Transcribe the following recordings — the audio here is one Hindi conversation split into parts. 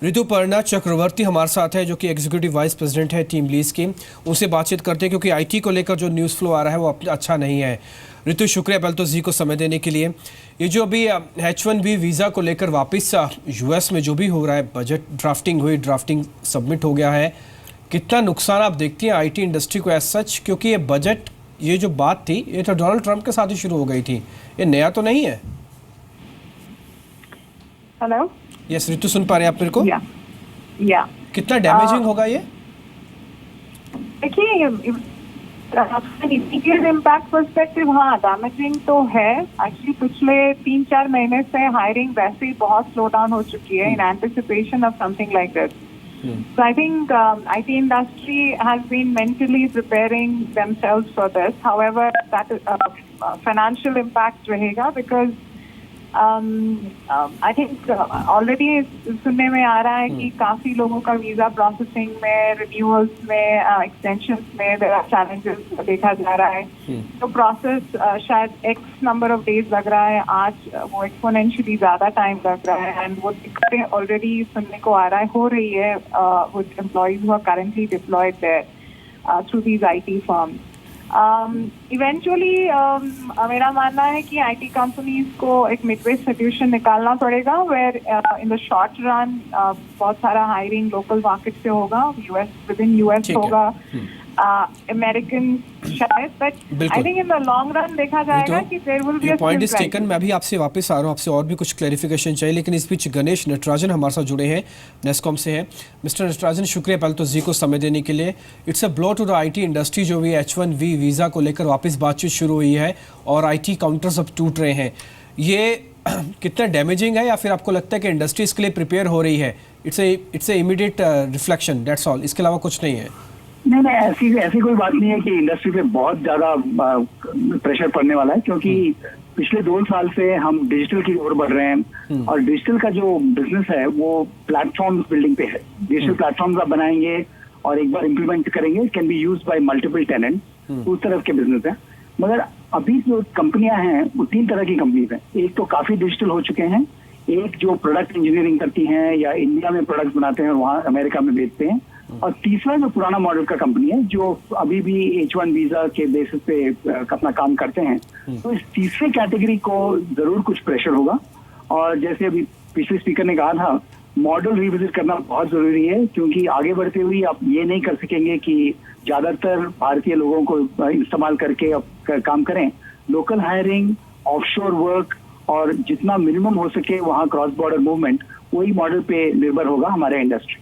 ऋतुपर्णा चक्रवर्ती हमारे साथ है, जो कि एग्जीक्यूटिव वाइस प्रेसिडेंट है टीम लीज की। उनसे बातचीत करते हैं क्योंकि आईटी को लेकर जो न्यूज़ फ्लो आ रहा है वो अच्छा नहीं है। ऋतु, शुक्रिया पहले तो जी को समय देने के लिए। ये जो अभी H1B वीज़ा को लेकर वापस यूएस में जो भी हो रहा है, बजट ड्राफ्टिंग हुई, ड्राफ्टिंग सबमिट हो गया है, कितना नुकसान आप देखती हैं आईटी इंडस्ट्री को एज सच? क्योंकि ये बजट, ये जो बात थी, ये तो डोनाल्ड ट्रंप के साथ ही शुरू हो गई थी, ये नया तो नहीं है। हेलो, यस ऋतु, सुन पा रहे हैं आप मेरे को? या कितना डैमेजिंग होगा ये? देखिए, इमीडिएट इम्पैक्ट पर्सपेक्टिव हाँ डैमेजिंग तो है। एक्चुअली पिछले 3-4 महीने से हायरिंग वैसे ही बहुत स्लो डाउन हो चुकी है in anticipation of something like this. So I think IT industry has been mentally preparing themselves for this. However, that financial impact रहेगा because I think already सुनने में आ रहा है कि काफी लोगों का वीजा प्रोसेसिंग में, रिन्यूअल्स में, एक्सटेंशंस में there are challenges देखा जा रहा है. तो प्रोसेस शायद X नंबर ऑफ डेज लग रहा है, आज वो एक्सपोनेंशियली ज्यादा टाइम लग रहा है. एंड वो दिक्कतें ऑलरेडी सुनने को आ रहा है, हो रही है with employees who are currently deployed there through these IT firms. Eventually मेरा मानना है कि आईटी कंपनीज को एक मिडवे सोल्यूशन निकालना पड़ेगा, where in the short run बहुत सारा हायरिंग लोकल मार्केट से होगा, विद इन यूएस होगा, अमेरिकन शायद, but I think in the long run देखा जाएगा कि there will be a point is taken. मैं भी आपसे वापस आ रहा हूँ, आपसे और भी कुछ क्लैरिफिकेशन चाहिए, लेकिन इस बीच गणेश नटराजन हमारे साथ जुड़े हैं, नेस्कॉम से हैं. मिस्टर नटराजन, शुक्रिया पहले तो जी को समय देने के लिए. It's a blow to the IT industry जो भी H1B वीज़ा को लेकर वापस बातचीत शुरू हुई है और आईटी काउंटर्स अब टूट रहे हैं. ये कितना डैमेजिंग है, या फिर आपको लगता है कि इंडस्ट्री इसके लिए प्रिपेयर हो रही है? It's a immediate reflection, that's all, इसके अलावा कुछ नहीं है? नहीं, ऐसी कोई बात नहीं है कि इंडस्ट्री पे बहुत ज्यादा प्रेशर पड़ने वाला है, क्योंकि पिछले 2 साल से हम डिजिटल की ओर बढ़ रहे हैं और डिजिटल का जो बिजनेस है वो प्लेटफॉर्म बिल्डिंग पे है. डिजिटल प्लेटफॉर्म्स आप बनाएंगे और एक बार इम्प्लीमेंट करेंगे, can be used by multiple tenant, उस तरफ के बिजनेस है. मगर अभी जो कंपनियां हैं वो 3 तरह की कंपनीज हैं. एक तो काफी डिजिटल हो चुके हैं, एक जो प्रोडक्ट इंजीनियरिंग करती हैं या इंडिया में प्रोडक्ट बनाते हैं और वहाँ अमेरिका में बेचते हैं, और तीसरा जो पुराना मॉडल का कंपनी है जो अभी भी H1 वीजा के बेसिस पे अपना काम करते हैं. तो इस तीसरे कैटेगरी को जरूर कुछ प्रेशर होगा. और जैसे अभी पिछले स्पीकर ने कहा था, मॉडल रिविजिट करना बहुत जरूरी है, क्योंकि आगे बढ़ते हुए आप ये नहीं कर सकेंगे कि ज्यादातर भारतीय लोगों को इस्तेमाल करके काम करें. लोकल हायरिंग, ऑफशोर वर्क और जितना मिनिमम हो सके वहाँ क्रॉस बॉर्डर मूवमेंट, वही मॉडल पे निर्भर होगा हमारे इंडस्ट्री.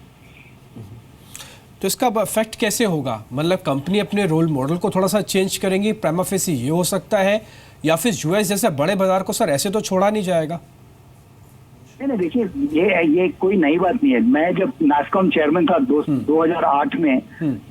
तो इसका इफेक्ट कैसे होगा? मतलब कंपनी अपने रोल मॉडल को थोड़ा सा चेंज करेंगी, प्राइमा फेसी ये हो सकता है, या फिर यूएस जैसे बड़े बाजार को सर ऐसे तो छोड़ा नहीं जाएगा? नहीं, देखिए ये कोई नई बात नहीं है. मैं जब नास्कॉम चेयरमैन था 2008 में,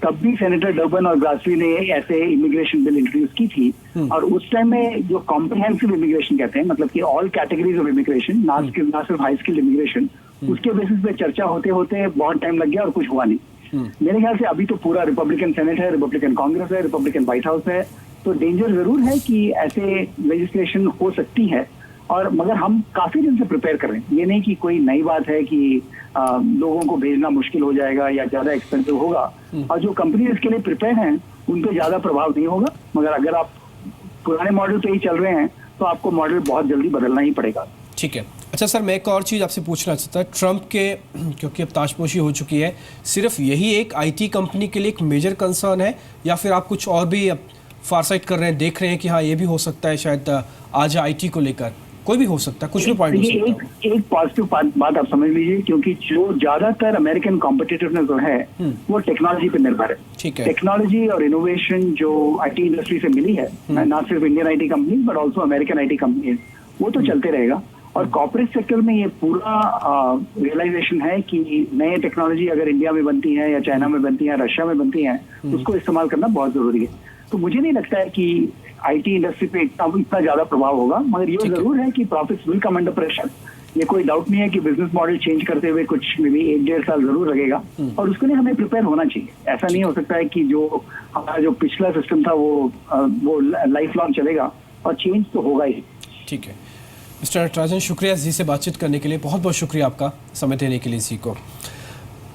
तब भी सेनेटर डर्बन और ग्रासवी ने ऐसे इमिग्रेशन बिल इंट्रोड्यूस की थी. और उस टाइम में जो कॉम्प्रिहेंसिव इमिग्रेशन कहते हैं, मतलब कि ऑल कैटेगरीज ऑफ इमिग्रेशन, ना सिर्फ हाई स्किल्ड इमिग्रेशन, उसके बेसिस पे चर्चा होते होते बहुत टाइम लग गया और कुछ हुआ नहीं. मेरे ख्याल से अभी तो पूरा रिपब्लिकन सेनेट है, रिपब्लिकन कांग्रेस है, रिपब्लिकन व्हाइट हाउस है, तो डेंजर जरूर है कि ऐसे लेजिस्लेशन हो सकती है. और मगर हम काफी दिन से प्रिपेयर कर रहे हैं. ये नहीं कि कोई नई बात है कि लोगों को भेजना मुश्किल हो जाएगा या ज्यादा एक्सपेंसिव होगा. और जो कंपनी इसके लिए प्रिपेयर हैं उन पर ज्यादा प्रभाव नहीं होगा. मगर अगर आप पुराने मॉडल पे ही चल रहे हैं तो आपको मॉडल बहुत जल्दी बदलना ही पड़ेगा. ठीक है. अच्छा सर, मैं एक और चीज़ आपसे पूछना चाहता हूँ. ट्रंप के, क्योंकि अब ताजपोशी हो चुकी है, सिर्फ यही एक आईटी कंपनी के लिए एक मेजर कंसर्न है, या फिर आप कुछ और भी फारसाइट कर रहे हैं, देख रहे हैं कि हाँ ये भी हो सकता है, शायद आज आईटी को लेकर कोई भी हो सकता है, कुछ भी पॉइंट हो सकता है? एक पॉजिटिव बात आप समझ लीजिए, क्योंकि जो ज्यादातर अमेरिकन कॉम्पिटिटिवनेस जो है वो टेक्नोलॉजी पे निर्भर है. ठीक है. टेक्नोलॉजी और इनोवेशन जो आईटी इंडस्ट्री से मिली है, ना सिर्फ Indian IT company but also American IT company, वो तो चलते रहेगा. और कॉर्पोरेट सेक्टर में ये पूरा रियलाइजेशन है कि नए टेक्नोलॉजी अगर इंडिया में बनती है या चाइना में बनती है, रशिया में बनती है, उसको इस्तेमाल करना बहुत जरूरी है. तो मुझे नहीं लगता है कि आईटी इंडस्ट्री पे इतना ज्यादा प्रभाव होगा. मगर ये जरूर है कि profits will come under pressure. ये कोई डाउट नहीं है कि बिजनेस मॉडल चेंज करते हुए कुछ मे बी 1-1.5 साल जरूर लगेगा, और उसके लिए हमें प्रिपेयर होना चाहिए. ऐसा नहीं हो सकता है कि जो हमारा जो पिछला सिस्टम था वो लाइफ लॉन्ग चलेगा, और चेंज तो होगा ही. ठीक है. मिस्टर नटराजन, शुक्रिया जी से बातचीत करने के लिए, बहुत बहुत शुक्रिया आपका समय देने के लिए जी को।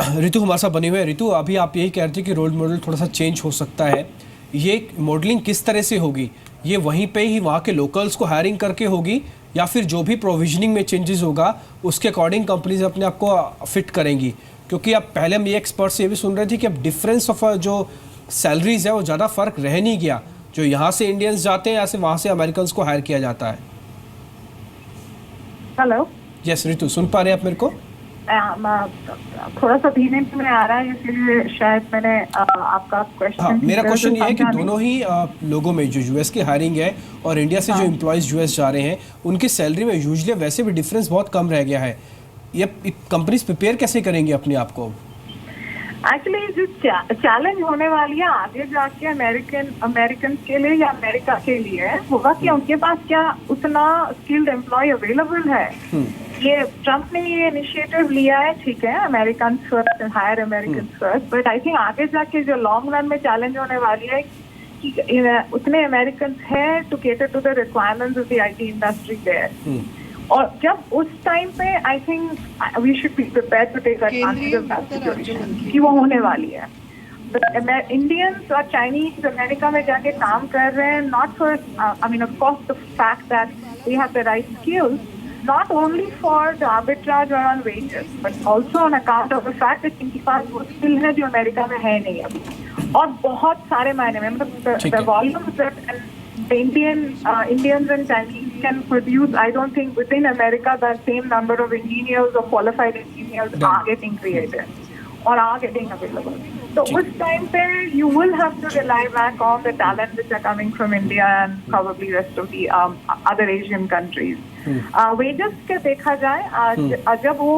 रितु हमारे साथ बने हुए हैं। रितु, अभी आप यही कह रहे थे कि रोल मॉडल थोड़ा सा चेंज हो सकता है, ये मॉडलिंग किस तरह से होगी? ये वहीं पे ही वहाँ के लोकल्स को हायरिंग करके होगी, या फिर जो भी प्रोविजनिंग में चेंजेस होगा उसके अकॉर्डिंग कंपनीज अपने आप को फिट करेंगी? क्योंकि अब पहले हम ये एक्सपर्ट से ये भी सुन रहे थे कि अब डिफरेंस ऑफ जो सैलरीज है वो ज़्यादा फर्क रह नहीं गया, जो यहाँ से इंडियंस जाते हैं या से वहाँ से अमेरिकन को हायर किया जाता है। हेलो, यस रितु, सुन पा रहे हैं आप मेरे को? थोड़ा सा धीमे में आ रहा है, इसलिए शायद मैंने आपका क्वेश्चन। हाँ, मेरा क्वेश्चन ये है कि दोनों ही लोगों में जो यूएस की हायरिंग है और इंडिया से जो एम्प्लॉयज़ यूएस जा रहे हैं उनकी सैलरी में यूजुअली वैसे भी डिफरेंस बहुत कम रह गया है। ये कंपनीज प्रिपेयर कैसे करेंगी अपने आप को? एक्चुअली जो चैलेंज होने वाली है आगे जाके अमेरिकन के लिए या अमेरिका के लिए होगा कि उनके पास क्या उतना स्किल्ड एम्प्लॉय अवेलेबल है। ये ट्रम्प ने ये इनिशिएटिव लिया है, ठीक है, American first, hire American first, but I think आगे जाके जो लॉन्ग रन में चैलेंज होने वाली है कि उतने अमेरिकन है to cater to the requirements of the IT industry there. और जब उस टाइम पे I think we should be prepared to take advantage of that situation कि वो होने वाली है। इंडियंस और चाइनीज अमेरिका में जाके काम कर रहे हैं, not for I mean of course the fact that they have the right skills, not only for the arbitrage or on wages, but also on account of the fact that इनके पास वो स्किल है जो अमेरिका में है नहीं अभी, और बहुत सारे मायने में, मतलब the volumes that the Indians and Chinese can produce, I don't think within America the same number of engineers or qualified engineers are getting created or are getting available. So उस time पे you will have to rely back on the talent which are coming from India and probably rest of the other Asian countries. Wages के देखा जाए, जब वो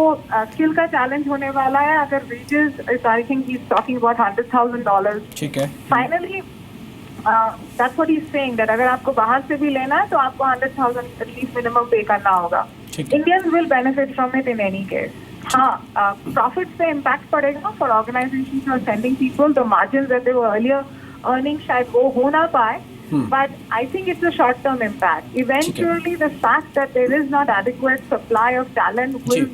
स्किल का चैलेंज होने वाला है, अगर wages I think he is talking about $100,000, ठीक है, finally that's what he is saying that अगर आपको बाहर से भी लेना है तो आपको 100,000 एटलीस्ट मिनिमम पे करना होगा। Indians will benefit from it in any case. हाँ, प्रॉफिट पे इम्पैक्ट पड़ेगा फॉर ऑर्गेनाइजेशंस और sending people, the margin that they were earlier earning शायद वो हो ना पाए, but I think it's a short-term impact. Eventually, the fact that there is not adequate supply of talent will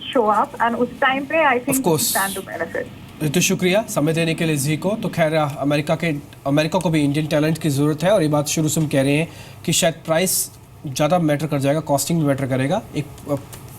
show up, and उस time पे I think we stand to benefit. तो शुक्रिया समय देने के लिए जी को। तो खैर अमेरिका को भी इंडियन टैलेंट की ज़रूरत है, और ये बात शुरू से हम कह रहे हैं कि शायद प्राइस ज़्यादा मैटर कर जाएगा, कॉस्टिंग भी मैटर करेगा, एक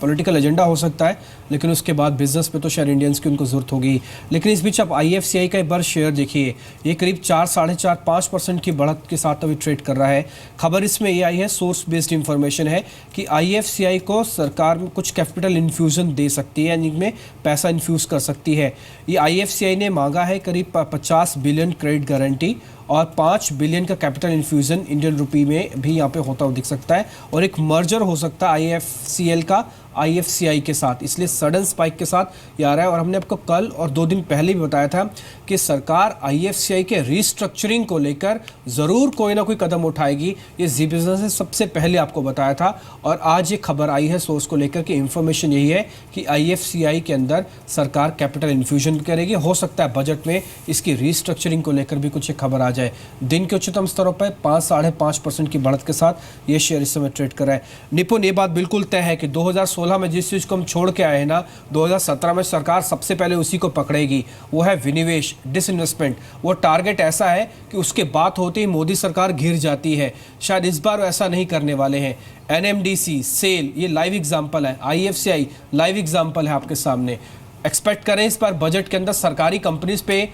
पॉलिटिकल एजेंडा हो सकता है, लेकिन उसके बाद बिजनेस पे तो शायद इंडियंस की उनको ज़रूरत होगी। लेकिन इस बीच आप IFCI का एक बार शेयर देखिए, ये करीब 4-5% की बढ़त के साथ अभी ट्रेड कर रहा है। खबर इसमें ये आई है, सोर्स बेस्ड इंफॉर्मेशन है, कि IFCI को सरकार में कुछ कैपिटल इन्फ्यूज़न दे सकती है, यानी में पैसा इन्फ्यूज़ कर सकती है। ये IFCI ने मांगा है करीब 50 बिलियन क्रेडिट गारंटी, और 5 बिलियन का कैपिटल इन्फ्यूज़न इंडियन रुपी में भी यहाँ पे होता हुआ दिख सकता है, और एक मर्जर हो सकता है IFCL का IFCI के साथ, इसलिए सडन स्पाइक के साथ ये आ रहा है। और हमने आपको कल और 2 दिन पहले भी बताया था कि सरकार IFCI के रीस्ट्रक्चरिंग को लेकर ज़रूर कोई ना कोई कदम उठाएगी, ये जी बिजनेस ने सबसे पहले आपको बताया था। और आज ये खबर आई है सोर्स को लेकर कि इंफॉर्मेशन यही है कि IFCI के अंदर सरकार कैपिटल इन्फ्यूजन करेगी, हो सकता है बजट में इसकी रीस्ट्रक्चरिंग को लेकर भी कुछ एक खबर आ जाए। दिन के उच्चतम स्तरों पर 5-5.5% की बढ़त के साथ ये शेयर इस समय ट्रेड कर रहा है। निपुण, ये बात बिल्कुल तय है कि 2016 में जिस चीज़ को हम छोड़ के आए हैं ना, 2017 में सरकार सबसे पहले उसी को पकड़ेगी, वो है विनिवेश, डिसइन्वेस्टमेंट। वो टारगेट ऐसा है कि उसके बात होते ही मोदी सरकार घिर जाती है। शायद इस बार ऐसा नहीं करने वाले हैं। NMDC, सेल, ये लाइव एग्जाम्पल है, IFCI लाइव एग्जाम्पल है आपके सामने। एक्सपेक्ट करें इस बार बजट के अंदर सरकारी कंपनीज पे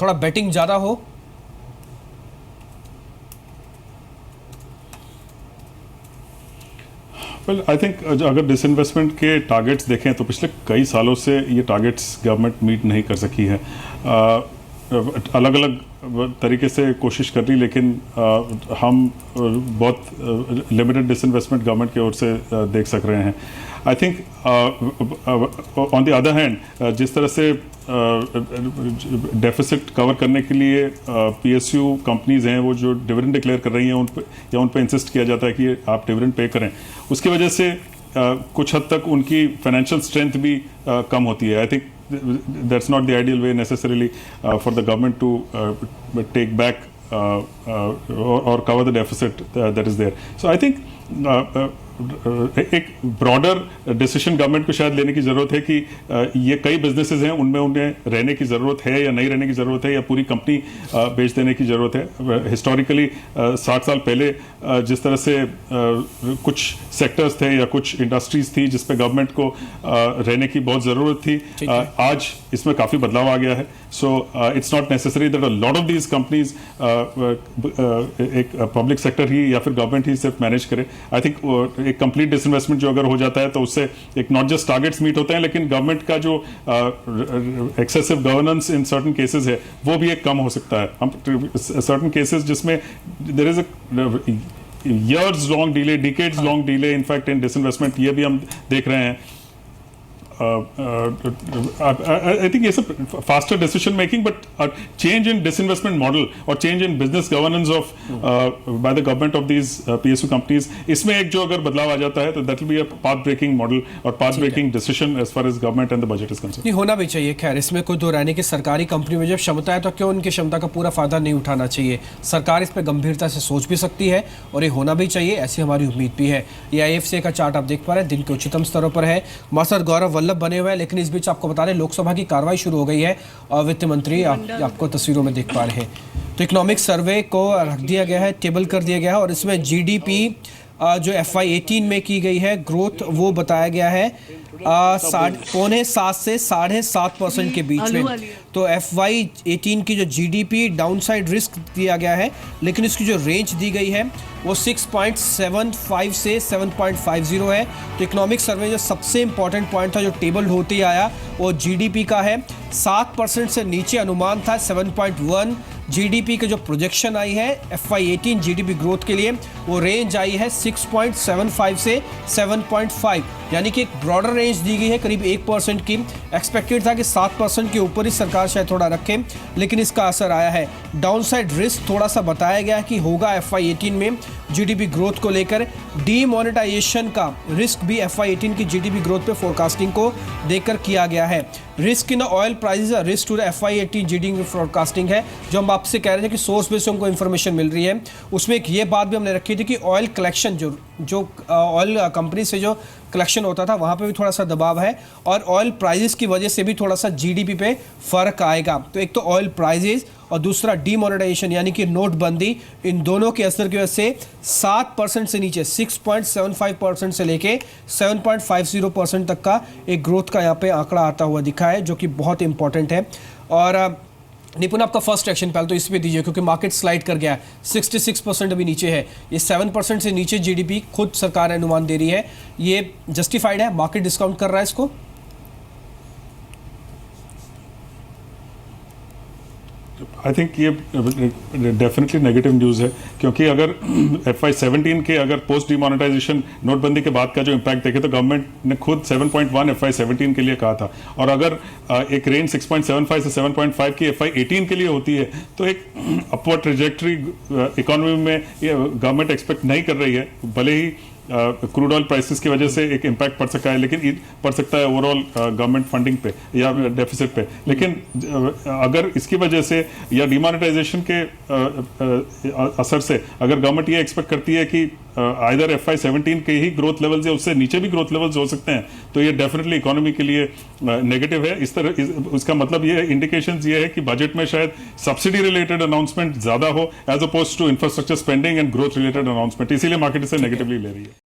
थोड़ा बेटिंग ज़्यादा हो। वेल आई थिंक अगर डिसइन्वेस्टमेंट के टारगेट्स देखें तो पिछले कई सालों से ये टारगेट्स गवर्नमेंट मीट नहीं कर सकी है। अलग अलग तरीके से कोशिश कर रही, लेकिन हम बहुत लिमिटेड डिसइन्वेस्टमेंट गवर्नमेंट की ओर से देख सक रहे हैं। I think on the other hand जिस तरह से डेफिसिट कवर करने के लिए PSU कंपनीज हैं वो जो डिविडेंड डिक्लेयर कर रही हैं उन पे इंसिस्ट किया जाता है कि आप डिविडेंड पे करें, उसकी वजह से कुछ हद तक उनकी फाइनेंशियल स्ट्रेंथ भी कम होती है। I think that's not the ideal way necessarily for the government to take back or cover the deficit that is there. So I think एक ब्रॉडर डिसीजन गवर्नमेंट को शायद लेने की जरूरत है कि ये कई बिजनेसेस हैं, उनमें उन्हें रहने की जरूरत है या नहीं रहने की जरूरत है, या पूरी कंपनी बेच देने की जरूरत है। हिस्टोरिकली 60 साल पहले जिस तरह से कुछ सेक्टर्स थे या कुछ इंडस्ट्रीज थी जिस पे गवर्नमेंट को रहने की बहुत जरूरत थी, आज इसमें काफी बदलाव आ गया है। So it's not necessary that a lot of these companies एक पब्लिक सेक्टर ही या फिर गवर्नमेंट ही सिर्फ मैनेज करे। आई थिंक एक कंप्लीट डिसइन्वेस्टमेंट जो अगर हो जाता है तो उससे एक नॉट जस्ट टारगेट्स मीट होते हैं, लेकिन गवर्नमेंट का जो excessive governance in certain cases है वो भी एक कम हो सकता है। हम सर्टन केसेस जिसमें there is a years long delay, decades long delay in fact in disinvestment, ये भी हम देख रहे हैं। I think it's a faster decision making, but a change in disinvestment model or change in business governance of by the government of these PSU companies, इसमें एक जो अगर बदलाव आ जाता है तो that will be a path breaking model और path breaking decision as far as government and the budget is concerned। नहीं, होना भी चाहिए। खैर, इसमें कोई दो राय नहीं कि सरकारी कंपनी में जब क्षमता है तो क्यों उनकी क्षमता का पूरा फायदा नहीं उठाना चाहिए। सरकार इस पर गंभीरता से सोच भी सकती है और ये होना भी चाहिए, ऐसी हमारी उम्मीद भी है। ये IFC का चार्ट आप देख पा रहे हैं, दिन के उच्चतम स्तरों पर है। हमारे साथ गौरव बने हुए हैं, लेकिन इस बीच आपको बता दें लोकसभा की कार्रवाई शुरू हो गई है और वित्त मंत्री आपको तस्वीरों में देख पा रहे हैं। तो इकोनॉमिक सर्वे को रख दिया गया है, टेबल कर दिया गया है और इसमें GDP जो FY18 में की गई है ग्रोथ वो बताया गया है 7.25 से 7.5% के बीच में। तो FY18 की जो GDP डाउनसाइड रिस्क दिया गया है, लेकिन इसकी जो रेंज दी गई है वो 6.75 से 7.50 है। तो इकोनॉमिक सर्वे जो सबसे इंपॉर्टेंट पॉइंट था जो टेबल होते ही आया वो GDP का है। 7% से नीचे अनुमान था 7.1। GDP के जो प्रोजेक्शन आई है FY18 GDP ग्रोथ के लिए वो रेंज आई है 6.75 से 7.5, यानी कि एक ब्रॉडर रेंज दी गई है करीब 1% की। एक्सपेक्टेड था कि 7% के ऊपर ही सरकार शायद थोड़ा रखे, लेकिन इसका असर आया है। डाउनसाइड रिस्क थोड़ा सा बताया गया कि होगा FY18 में GDP ग्रोथ को लेकर। डीमोनेटाइजेशन का रिस्क भी FY18 की GDP ग्रोथ पे फोरकास्टिंग को देकर किया गया है। Risk in oil prices risk to the FY18 GDP forecasting है, जो हम आपसे कह रहे थे कि सोर्स बेस से हमको इन्फॉर्मेशन मिल रही है। उसमें एक ये बात भी हमने रखी थी कि ऑयल कलेक्शन जो ऑयल कंपनी से जो कलेक्शन होता था वहाँ पे भी थोड़ा सा दबाव है और ऑयल प्राइसेस की वजह से भी थोड़ा सा GDP पे फर्क आएगा। तो एक तो ऑयल प्राइसेस और दूसरा डीमोनेटाइजेशन यानी कि नोटबंदी, इन दोनों के असर की वजह से 7% से नीचे 6.75% से लेके 7.50% तक का एक ग्रोथ का यहाँ पे आंकड़ा आता हुआ दिखा है, जो कि बहुत इंपॉर्टेंट है। और निपुण आपका फर्स्ट रिएक्शन पहले तो इस पे दीजिए, क्योंकि मार्केट स्लाइड कर गया है, 66% अभी नीचे है। ये 7% से नीचे GDP खुद सरकार अनुमान दे रही है, ये जस्टिफाइड है? मार्केट डिस्काउंट कर रहा है इसको? आई थिंक ये डेफिनेटली नेगेटिव न्यूज़ है, क्योंकि अगर FY17 के अगर पोस्ट डिमोनेटाइजेशन नोटबंदी के बाद का जो इम्पैक्ट देखे तो गवर्नमेंट ने खुद 7.1 FY17 के लिए कहा था, और अगर एक रेंज 6.75 से 7.5 की FY18 के लिए होती है तो एक अपवर्ड ट्रेजेक्टरी इकोनॉमी में गवर्नमेंट एक्सपेक्ट नहीं कर रही है। भले ही क्रूड ऑयल प्राइसेस की वजह से एक इम्पैक्ट पड़ सकता है, लेकिन पड़ सकता है ओवरऑल गवर्नमेंट फंडिंग पे या डेफिसिट पे। लेकिन अगर इसकी वजह से या डिमोनेटाइजेशन के असर से अगर गवर्नमेंट ये एक्सपेक्ट करती है कि आइदर FY17 के ही ग्रोथ लेवल्स या उससे नीचे भी ग्रोथ लेवल्स हो सकते हैं, तो ये डेफिनेटली इकोनॉमी के लिए नेगेटिव है। इस तरह उसका मतलब ये इंडिकेशंस ये है कि बजट में शायद सब्सिडी रिलेटेड अनाउंसमेंट ज्यादा हो as opposed to infrastructure spending and growth related announcement, इसीलिए मार्केट इसे नेगेटिवली ले रही है।